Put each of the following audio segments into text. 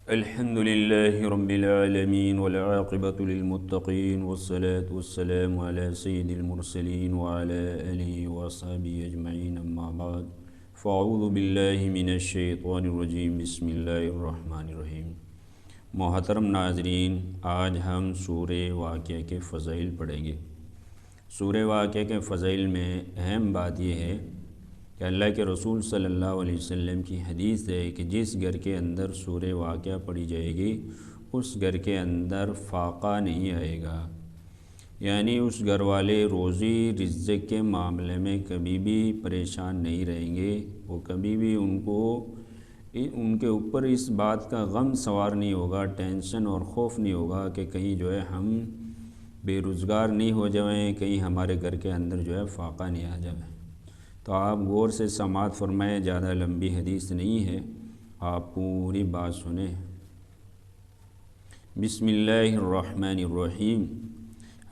الحمد لله رب العالمين والعاقبة للمتقين والصلاة والسلام على سيد المرسلين وعلى آله وصحبه أجمعين أما بعد فأعوذ بالله من الشیطان الرجیم بسم اللہ الرحمن الرحیم۔ محترم ناظرین، آج ہم سورہ واقعہ کے فضائل پڑھیں گے۔ سورہ واقعہ کے فضائل میں اہم بات یہ ہے کہ اللہ کے رسول صلی اللہ علیہ وسلم کی حدیث ہے کہ جس گھر کے اندر سورہ واقعہ پڑھی جائے گی اس گھر کے اندر فاقہ نہیں آئے گا، یعنی اس گھر والے روزی رزق کے معاملے میں کبھی بھی پریشان نہیں رہیں گے، وہ کبھی بھی ان کے اوپر اس بات کا غم سوار نہیں ہوگا، ٹینشن اور خوف نہیں ہوگا کہ کہیں ہم بے روزگار نہیں ہو جائیں، کہیں ہمارے گھر کے اندر فاقہ نہیں آ جائے۔ تو آپ غور سے سماعت فرمائیں، زیادہ لمبی حدیث نہیں ہے، آپ پوری بات سنیں۔ بسم اللہ الرحمن الرحیم۔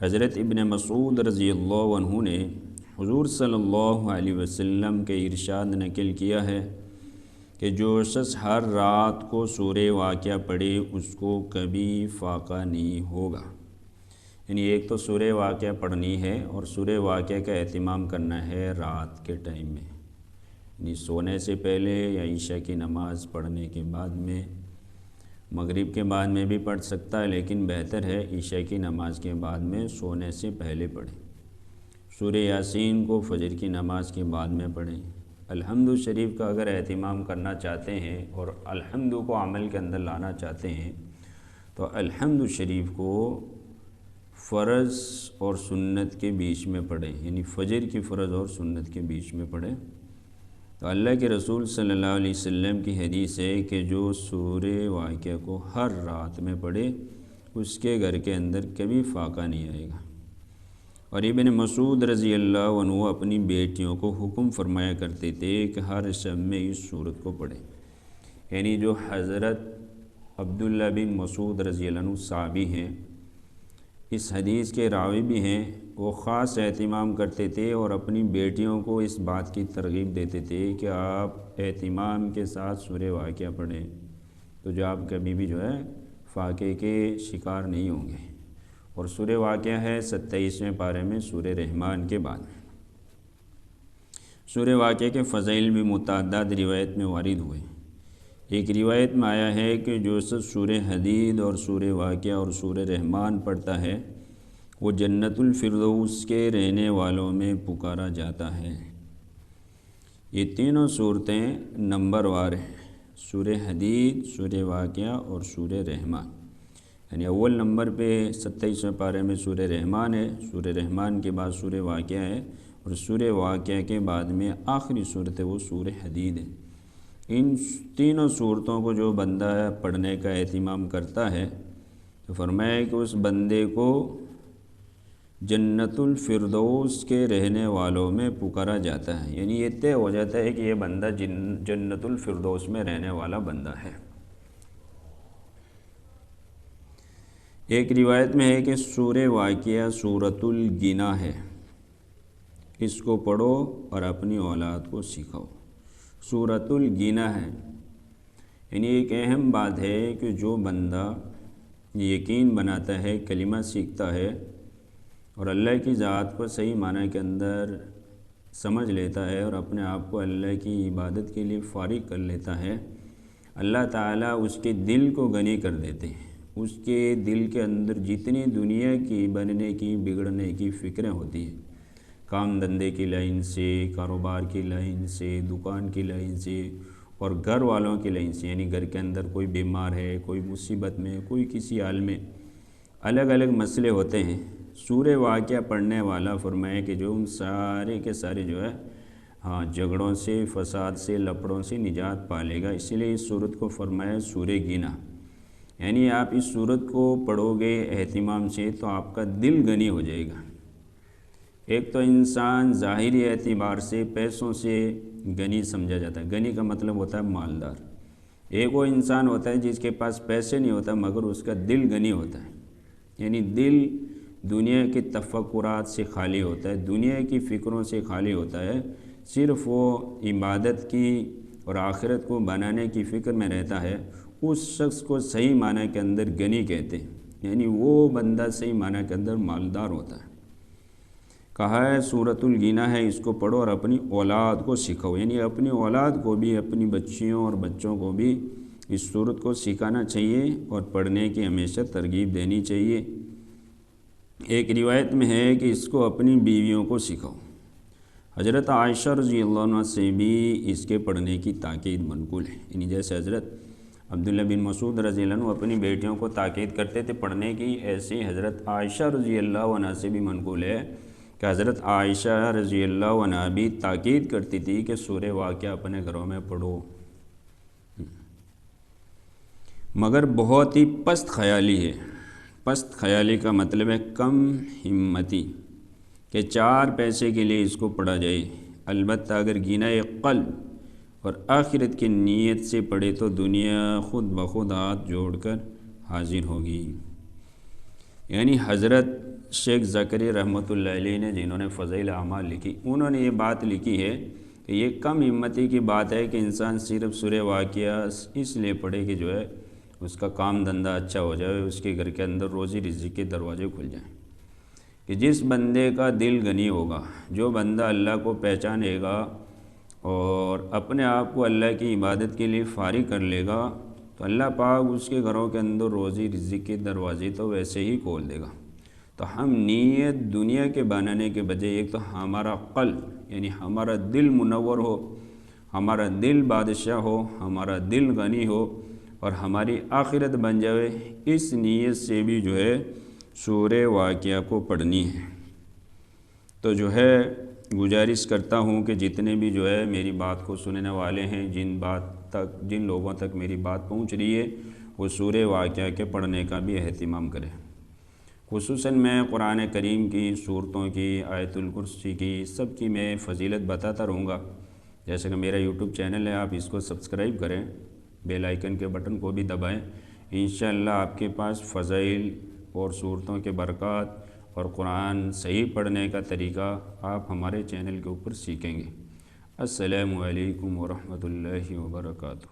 حضرت ابن مسعود رضی اللہ عنہ نے حضور صلی اللہ علیہ وسلم کے ارشاد نقل کیا ہے کہ جو شخص ہر رات کو سورہ واقعہ پڑھے اس کو کبھی فاقہ نہیں ہوگا۔ یعنی ایک تو سورہ واقعہ پڑھنی ہے اور سورہ واقعہ کا اہتمام کرنا ہے رات کے ٹائم میں، یعنی سونے سے پہلے یا عشاء کی نماز پڑھنے کے بعد میں، مغرب کے بعد میں بھی پڑھ سکتا ہے لیکن بہتر ہے عشاء کی نماز کے بعد میں سونے سے پہلے پڑھیں۔ سورہ یاسین کو فجر کی نماز کے بعد میں پڑھیں۔ الحمد شریف کا اگر اہتمام کرنا چاہتے ہیں اور الحمد کو عمل کے اندر لانا چاہتے ہیں تو الحمد شریف کو فرض اور سنت کے بیچ میں پڑھیں، یعنی فجر کی فرض اور سنت کے بیچ میں پڑھیں۔ تو اللہ کے رسول صلی اللہ علیہ وسلم کی حدیث ہے کہ جو سورہ واقعہ کو ہر رات میں پڑھے اس کے گھر کے اندر کبھی فاقہ نہیں آئے گا۔ اور ابن مسعود رضی اللہ عنہ اپنی بیٹیوں کو حکم فرمایا کرتے تھے کہ ہر شب میں اس سورت کو پڑھیں، یعنی جو حضرت عبداللہ بن مسعود رضی اللہ عنہ صحابی ہیں، اس حدیث کے راوی بھی ہیں، وہ خاص اہتمام کرتے تھے اور اپنی بیٹیوں کو اس بات کی ترغیب دیتے تھے کہ آپ اہتمام کے ساتھ سورہ واقعہ پڑھیں تو جو آپ کبھی بھی فاقے کے شکار نہیں ہوں گے۔ اور سورہ واقعہ ہے 27ویں پارے میں سورہ رحمان کے بعد۔ سورہ واقعہ کے فضائل بھی متعدد روایت میں وارد ہوئے۔ ایک روایت میں آیا ہے کہ جو شخص سورہ حدید اور سورہ واقعہ اور سورہ رحمان پڑھتا ہے وہ جنت الفردوس کے رہنے والوں میں پکارا جاتا ہے۔ یہ تینوں صورتیں نمبر وار ہیں، سورہ حدید، سورہ واقعہ اور سورہ رحمان۔ یعنی اول نمبر پہ 27ویں پارے میں سورہ رحمان ہے، سورہ رحمان کے بعد سورہ واقعہ ہے اور سورہ واقعہ کے بعد میں آخری صورت ہے وہ سورہ حدید ہے۔ ان تینوں صورتوں کو جو بندہ پڑھنے کا اہتمام کرتا ہے تو فرمایا کہ اس بندے کو جنت الفردوس کے رہنے والوں میں پکارا جاتا ہے، یعنی یہ طے ہو جاتا ہے کہ یہ بندہ جنت الفردوس میں رہنے والا بندہ ہے۔ ایک روایت میں ہے کہ سورہ واقعہ سورۃ الگنا ہے، اس کو پڑھو اور اپنی اولاد کو سکھاؤ۔ سورۃ الگنا ہے، یعنی ایک اہم بات ہے کہ جو بندہ یقین بناتا ہے، کلمہ سیکھتا ہے اور اللہ کی ذات کو صحیح معنی کے اندر سمجھ لیتا ہے اور اپنے آپ کو اللہ کی عبادت کے لیے فارغ کر لیتا ہے، اللہ تعالیٰ اس کے دل کو غنی کر دیتے ہیں۔ اس کے دل کے اندر جتنی دنیا کی بننے کی بگڑنے کی فکریں ہوتی ہیں، کام دھندے کی لائن سے، کاروبار کی لائن سے، دکان کی لائن سے اور گھر والوں کی لائن سے، یعنی گھر کے اندر کوئی بیمار ہے، کوئی مصیبت میں، کوئی کسی حال میں، الگ الگ مسئلے ہوتے ہیں۔ سورہ واقعہ پڑھنے والا فرمائے کہ جو ان سارے کے سارے جھگڑوں سے، فساد سے، لپڑوں سے نجات پا لے گا۔ اسی لیے اس سورت کو فرمایا سورہ گنا، یعنی آپ اس سورت کو پڑھو گے اہتمام سے تو آپ کا دل غنی ہو جائے گا۔ ایک تو انسان ظاہری اعتبار سے پیسوں سے غنی سمجھا جاتا ہے، غنی کا مطلب ہوتا ہے مالدار۔ ایک وہ انسان ہوتا ہے جس کے پاس پیسے نہیں ہوتا مگر اس کا دل غنی ہوتا ہے، یعنی دل دنیا کے تفکرات سے خالی ہوتا ہے، دنیا کی فکروں سے خالی ہوتا ہے، صرف وہ عبادت کی اور آخرت کو بنانے کی فکر میں رہتا ہے۔ اس شخص کو صحیح معنی کے اندر غنی کہتے ہیں، یعنی وہ بندہ صحیح معنی کے اندر مالدار ہوتا ہے۔ کہا ہے سورۃ الغینہ ہے، اس کو پڑھو اور اپنی اولاد کو سکھاؤ، یعنی اپنی اولاد کو بھی، اپنی بچیوں اور بچوں کو بھی اس سورت کو سکھانا چاہیے اور پڑھنے کی ہمیشہ ترغیب دینی چاہیے۔ ایک روایت میں ہے کہ اس کو اپنی بیویوں کو سکھاؤ۔ حضرت عائشہ رضی اللہ عنہ سے بھی اس کے پڑھنے کی تاکید منقول ہے، یعنی جیسے حضرت عبداللہ بن مسعود رضی اللہ عنہ اپنی بیٹیوں کو تاکید کرتے تھے پڑھنے کی، ایسے حضرت عائشہ رضی اللہ عنہ سے بھی منقول ہے کہ حضرت عائشہ رضی اللہ عنہ بھی تاکید کرتی تھی کہ سورہ واقعہ اپنے گھروں میں پڑھو، مگر بہت ہی پست خیالی ہے۔ پست خیالی کا مطلب ہے کم ہمتی، کہ 4 پیسے کے لیے اس کو پڑھا جائے، البتہ اگر گنائے قلب اور آخرت کی نیت سے پڑھے تو دنیا خود بخود ہاتھ جوڑ کر حاضر ہوگی۔ یعنی حضرت شیخ زکریا رحمۃ اللہ علیہ نے، جنہوں نے فضائل اعمال لکھی، انہوں نے یہ بات لکھی ہے کہ یہ کم ہمتی کی بات ہے کہ انسان صرف سورہ واقعہ اس لیے پڑھے کہ جو ہے اس کا کام دھندہ اچھا ہو جائے، اس کے گھر کے اندر روزی رزق کے دروازے کھل جائیں۔ کہ جس بندے کا دل غنی ہوگا، جو بندہ اللہ کو پہچانے گا اور اپنے آپ کو اللہ کی عبادت کے لیے فارغ کر لے گا، تو اللہ پاک اس کے گھروں کے اندر روزی رزق کے دروازے تو ویسے ہی کھول دے گا۔ تو ہم نیت دنیا کے بنانے کے بجائے ایک تو ہمارا قلب، یعنی ہمارا دل منور ہو، ہمارا دل بادشاہ ہو، ہمارا دل غنی ہو اور ہماری آخرت بن جائے، اس نیت سے بھی جو ہے سورہ واقعہ کو پڑھنی ہے۔ تو جو ہے گزارش کرتا ہوں کہ جتنے بھی جو ہے میری بات کو سننے والے ہیں، جن لوگوں تک میری بات پہنچ رہی ہے، وہ سورہ واقعہ کے پڑھنے کا بھی اہتمام کریں۔ خصوصاً میں قرآن کریم کی صورتوں کی، آیت الکرسی کی، سب کی میں فضیلت بتاتا رہوں گا۔ جیسے کہ میرا یوٹیوب چینل ہے، آپ اس کو سبسکرائب کریں، بیل آئیکن کے بٹن کو بھی دبائیں، انشاءاللہ آپ کے پاس فضائل اور صورتوں کے برکات اور قرآن صحیح پڑھنے کا طریقہ آپ ہمارے چینل کے اوپر سیکھیں گے۔ السلام علیکم ورحمۃ اللہ وبرکاتہ۔